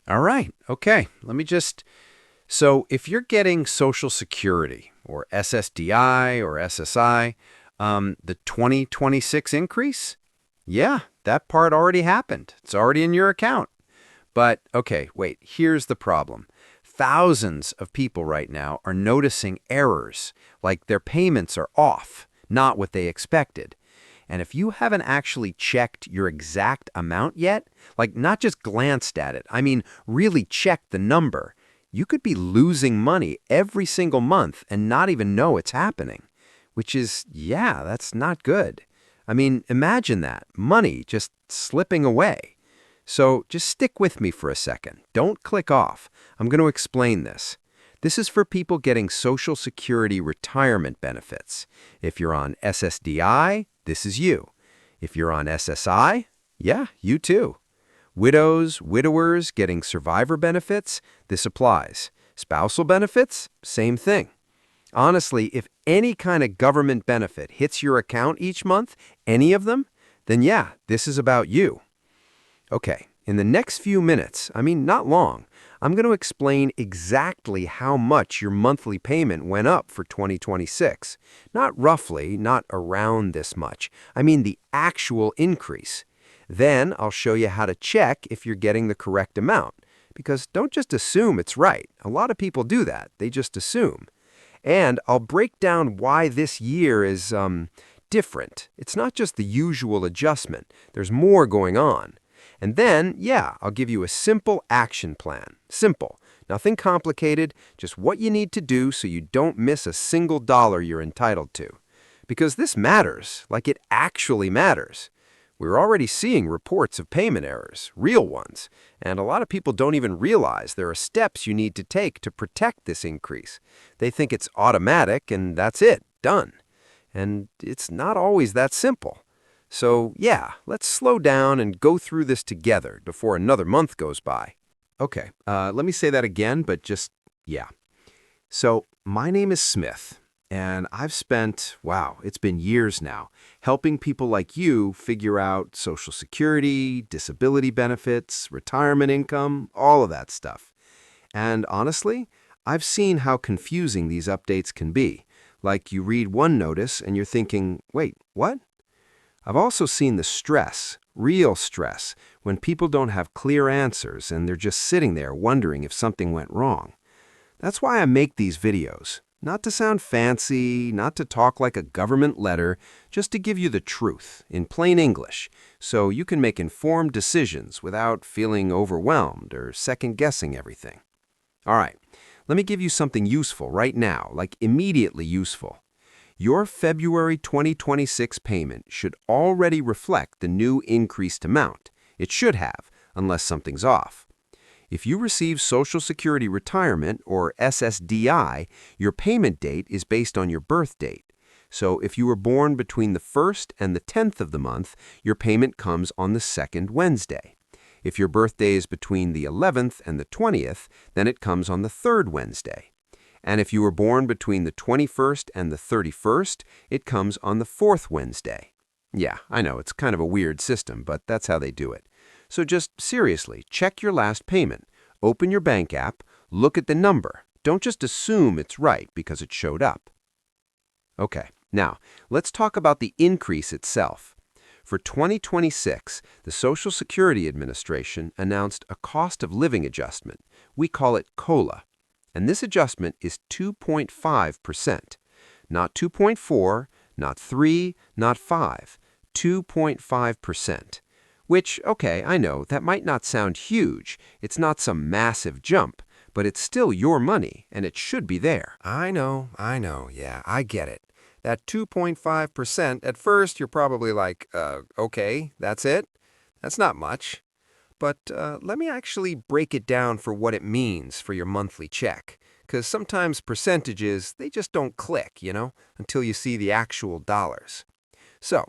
All right. Okay. So if you're getting Social Security or SSDI or SSI, the 2026 increase, yeah, that part already happened. It's already in your account. But okay, wait, here's the problem. Thousands of people right now are noticing errors, like their payments are off, not what they expected. And if you haven't actually checked your exact amount yet, like not just glanced at it, I mean really checked the number, you could be losing money every single month and not even know it's happening. Which is, yeah, that's not good. I mean, imagine that, money just slipping away. So just stick with me for a second. Don't click off. I'm going to explain this. This is for people getting Social Security retirement benefits. If you're on SSDI, this is you. If you're on SSI, yeah, you too. Widows, widowers getting survivor benefits, this applies. Spousal benefits, same thing. Honestly, if any kind of government benefit hits your account each month, any of them, then yeah, this is about you. Okay, in the next few minutes, I mean not long, I'm going to explain exactly how much your monthly payment went up for 2026. Not roughly, not around this much. I mean the actual increase. Then I'll show you how to check if you're getting the correct amount. Because don't just assume it's right. A lot of people do that. They just assume. And I'll break down why this year is different. It's not just the usual adjustment. There's more going on. And then, yeah, I'll give you a simple action plan. Simple. Nothing complicated, just what you need to do so you don't miss a single dollar you're entitled to. Because this matters, like it actually matters. We're already seeing reports of payment errors, real ones, and a lot of people don't even realize there are steps you need to take to protect this increase. They think it's automatic and that's it, done. And it's not always that simple. So, yeah, let's slow down and go through this together before another month goes by. Okay, let me say that again, but just, yeah. So, my name is Smith, and I've spent, wow, it's been years now, helping people like you figure out Social Security, disability benefits, retirement income, all of that stuff. And honestly, I've seen how confusing these updates can be. Like you read one notice and you're thinking, wait, what? I've also seen the stress, real stress, when people don't have clear answers and they're just sitting there wondering if something went wrong. That's why I make these videos. Not to sound fancy, not to talk like a government letter, just to give you the truth in plain English, so you can make informed decisions without feeling overwhelmed or second-guessing everything. All right, let me give you something useful right now, like immediately useful. Your February 2026 payment should already reflect the new increased amount. It should have, unless something's off. If you receive Social Security Retirement, or SSDI, your payment date is based on your birth date. So if you were born between the 1st and the 10th of the month, your payment comes on the second Wednesday. If your birthday is between the 11th and the 20th, then it comes on the third Wednesday. And if you were born between the 21st and the 31st, it comes on the fourth Wednesday. Yeah, I know, it's kind of a weird system, but that's how they do it. So just seriously, check your last payment. Open your bank app, look at the number. Don't just assume it's right because it showed up. Okay, now let's talk about the increase itself. For 2026, the Social Security Administration announced a cost of living adjustment. We call it COLA. And this adjustment is 2.5%. Not 2.4, not 3, not 5, 2.5%. Which, okay, I know, that might not sound huge. It's not some massive jump, but it's still your money, and it should be there. I know, yeah, I get it. That 2.5%, at first you're probably like, okay, that's it? That's not much. But let me actually break it down for what it means for your monthly check. Because sometimes percentages, they just don't click, until you see the actual dollars. So,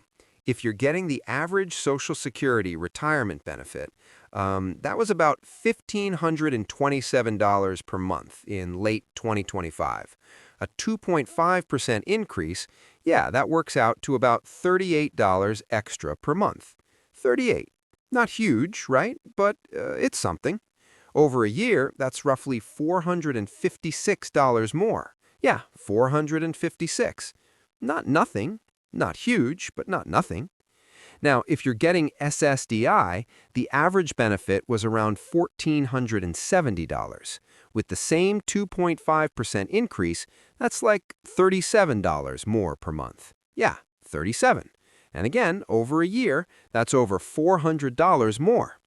if you're getting the average Social Security retirement benefit, that was about $1,527 per month in late 2025. A 2.5% increase, yeah, that works out to about $38 extra per month. 38. Not huge, right? But it's something. Over a year, that's roughly $456 more. Yeah, 456. Not nothing, not huge, but not nothing. Now, if you're getting SSDI, the average benefit was around $1,470. With the same 2.5% increase, that's like $37 more per month. Yeah, 37. And again, over a year, that's over $400 more.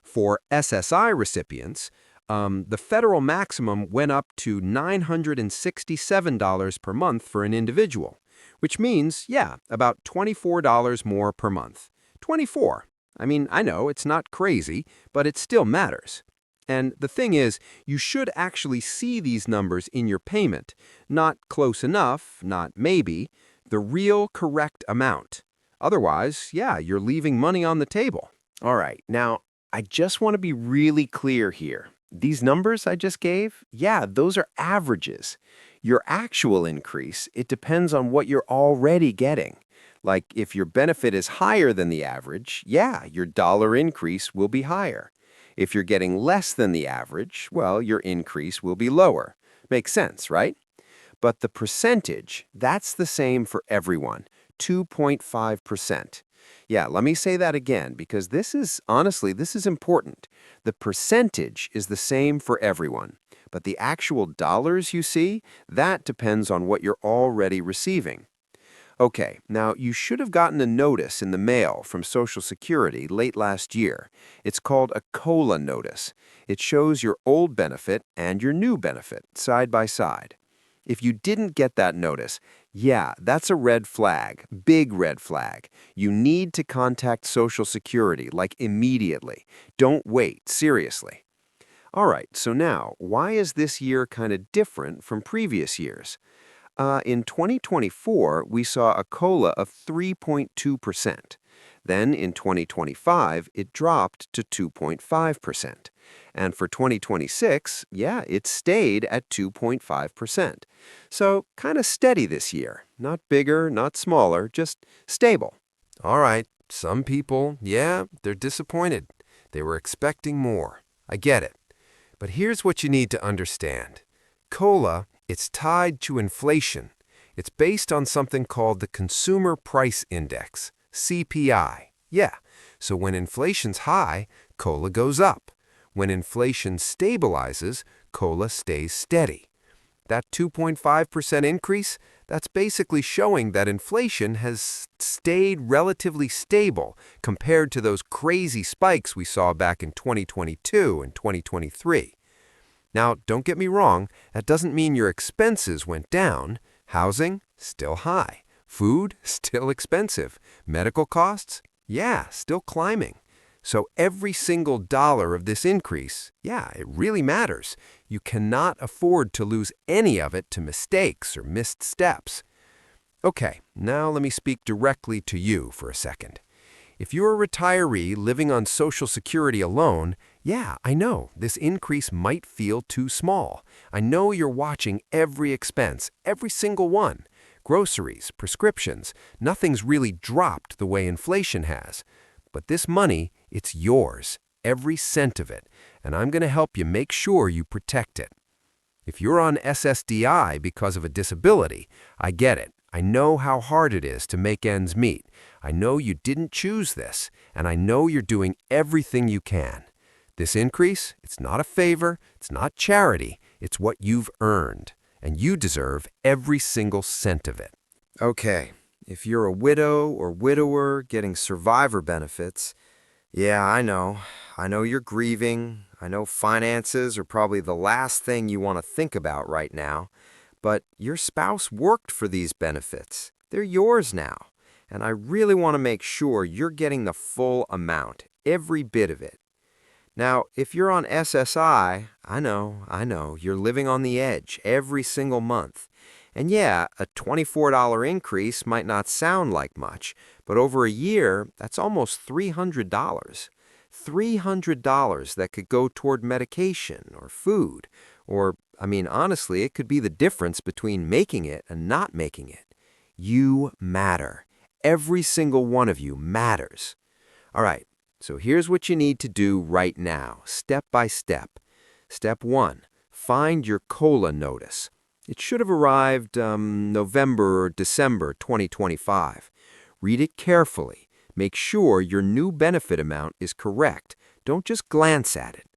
For SSI recipients, the federal maximum went up to $967 per month for an individual, which means, yeah, about $24 more per month. 24. I mean, I know it's not crazy, but it still matters. And the thing is, you should actually see these numbers in your payment, not close enough, not maybe, the real correct amount. Otherwise, yeah, you're leaving money on the table. All right, now I just want to be really clear here. These numbers I just gave, yeah, those are averages. Your actual increase, it depends on what you're already getting. Like if your benefit is higher than the average, yeah, your dollar increase will be higher. If you're getting less than the average, well, your increase will be lower. Makes sense, right? But the percentage, that's the same for everyone, 2.5%. Yeah, let me say that again because honestly, this is important. The percentage is the same for everyone, but the actual dollars you see, that depends on what you're already receiving. Okay, now you should have gotten a notice in the mail from Social Security late last year. It's called a COLA notice. It shows your old benefit and your new benefit side by side. If you didn't get that notice, yeah, that's a red flag, big red flag. You need to contact Social Security, like immediately. Don't wait, seriously. All right, so now, why is this year kind of different from previous years? In 2024, we saw a COLA of 3.2%. Then in 2025, it dropped to 2.5%. And for 2026, yeah, it stayed at 2.5%. So kind of steady this year. Not bigger, not smaller, just stable. All right, some people, yeah, they're disappointed. They were expecting more. I get it. But here's what you need to understand. COLA, it's tied to inflation. It's based on something called the Consumer Price Index, CPI. Yeah, so when inflation's high, COLA goes up. When inflation stabilizes, COLA stays steady. That 2.5% increase, that's basically showing that inflation has stayed relatively stable compared to those crazy spikes we saw back in 2022 and 2023. Now, don't get me wrong, that doesn't mean your expenses went down. Housing, still high. Food, still expensive. Medical costs, yeah, still climbing. So every single dollar of this increase, yeah, it really matters. You cannot afford to lose any of it to mistakes or missed steps. Okay, now let me speak directly to you for a second. If you're a retiree living on Social Security alone, yeah, I know, this increase might feel too small. I know you're watching every expense, every single one. Groceries, prescriptions, nothing's really dropped the way inflation has. But this money, it's yours, every cent of it, and I'm going to help you make sure you protect it. If you're on SSDI because of a disability, I get it. I know how hard it is to make ends meet. I know you didn't choose this, and I know you're doing everything you can. This increase, it's not a favor, it's not charity, it's what you've earned, and you deserve every single cent of it. Okay, if you're a widow or widower getting survivor benefits, yeah, I know. I know you're grieving. I know finances are probably the last thing you want to think about right now. But your spouse worked for these benefits. They're yours now. And I really want to make sure you're getting the full amount, every bit of it. Now, if you're on SSI, I know, you're living on the edge every single month. And yeah, a $24 increase might not sound like much, but over a year, that's almost $300. $300 that could go toward medication or food, or, honestly, it could be the difference between making it and not making it. You matter. Every single one of you matters. All right, so here's what you need to do right now, step by step. Step 1. Find your COLA notice. It should have arrived November or December 2025. Read it carefully. Make sure your new benefit amount is correct. Don't just glance at it.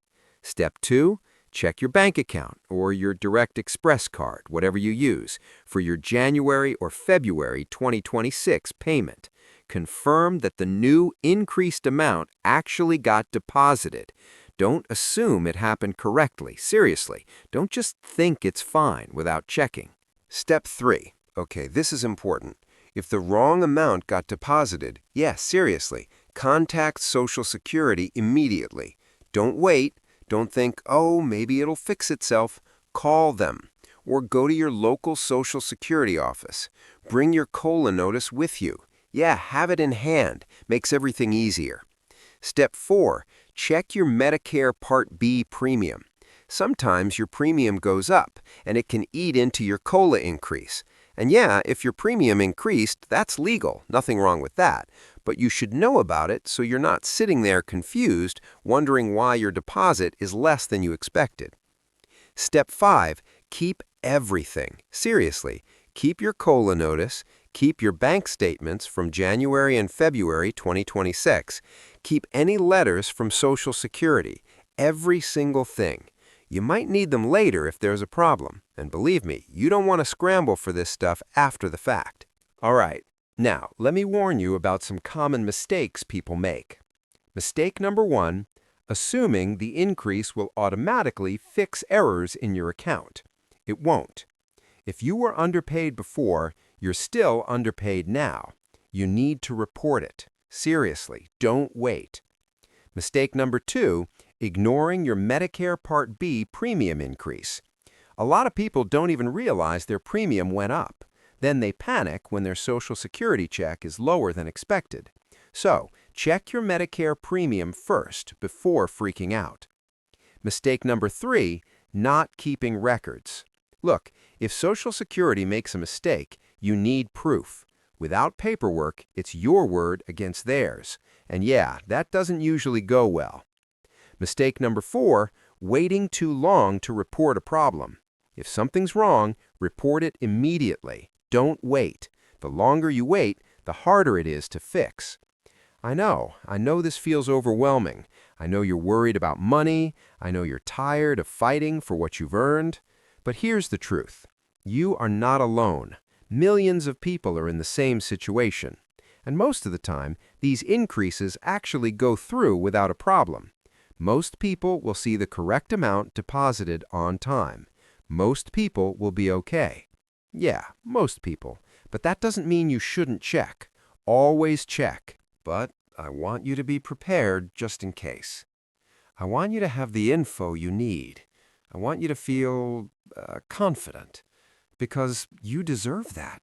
Step 2. Check your bank account or your Direct Express card, whatever you use, for your January or February 2026 payment. Confirm that the new increased amount actually got deposited. Don't assume it happened correctly. Seriously, don't just think it's fine without checking. Step 3. Okay, this is important. If the wrong amount got deposited, seriously, contact Social Security immediately. Don't wait. Don't think, oh, maybe it'll fix itself. Call them. Or go to your local Social Security office. Bring your COLA notice with you. Have it in hand. Makes everything easier. Step 4. Check your Medicare Part B premium. Sometimes your premium goes up, and it can eat into your COLA increase. And if your premium increased, that's legal. Nothing wrong with that. But you should know about it so you're not sitting there confused, wondering why your deposit is less than you expected. Step 5. Keep everything. Seriously, keep your COLA notice, keep your bank statements from January and February 2026, keep any letters from Social Security, every single thing. You might need them later if there's a problem, and believe me, you don't want to scramble for this stuff after the fact. All right, now let me warn you about some common mistakes people make. Mistake number 1, assuming the increase will automatically fix errors in your account. It won't. If you were underpaid before, you're still underpaid now. You need to report it. Seriously, don't wait. Mistake number 2, ignoring your Medicare Part B premium increase. A lot of people don't even realize their premium went up. Then they panic when their Social Security check is lower than expected. So, check your Medicare premium first before freaking out. Mistake number 3, not keeping records. Look, if Social Security makes a mistake, you need proof. Without paperwork, it's your word against theirs. And that doesn't usually go well. Mistake number 4, waiting too long to report a problem. If something's wrong, report it immediately. Don't wait. The longer you wait, the harder it is to fix. I know this feels overwhelming. I know you're worried about money. I know you're tired of fighting for what you've earned. But here's the truth. You are not alone. Millions of people are in the same situation. And most of the time, these increases actually go through without a problem. Most people will see the correct amount deposited on time. Most people will be okay. Most people. But that doesn't mean you shouldn't check. Always check. But I want you to be prepared just in case. I want you to have the info you need. I want you to feel confident. Because you deserve that.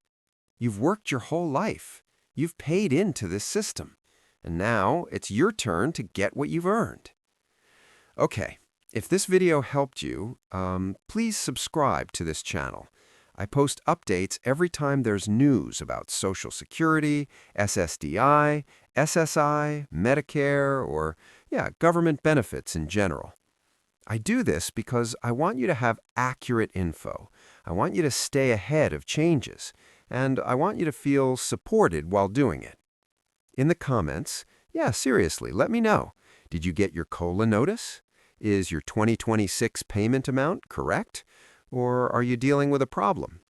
You've worked your whole life. You've paid into this system. And now it's your turn to get what you've earned. Okay, if this video helped you, please subscribe to this channel. I post updates every time there's news about Social Security, SSDI, SSI, Medicare, or government benefits in general. I do this because I want you to have accurate info. I want you to stay ahead of changes, and I want you to feel supported while doing it. In the comments, seriously, let me know. Did you get your COLA notice? Is your 2026 payment amount correct? Or are you dealing with a problem?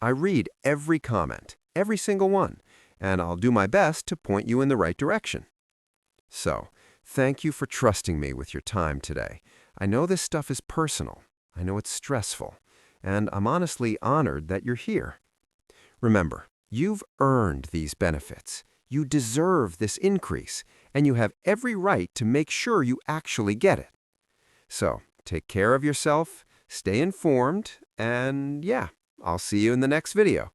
I read every comment, every single one, and I'll do my best to point you in the right direction. So, thank you for trusting me with your time today. I know this stuff is personal. I know it's stressful. And I'm honestly honored that you're here. Remember, you've earned these benefits. You deserve this increase, and you have every right to make sure you actually get it. So, take care of yourself, stay informed, and I'll see you in the next video.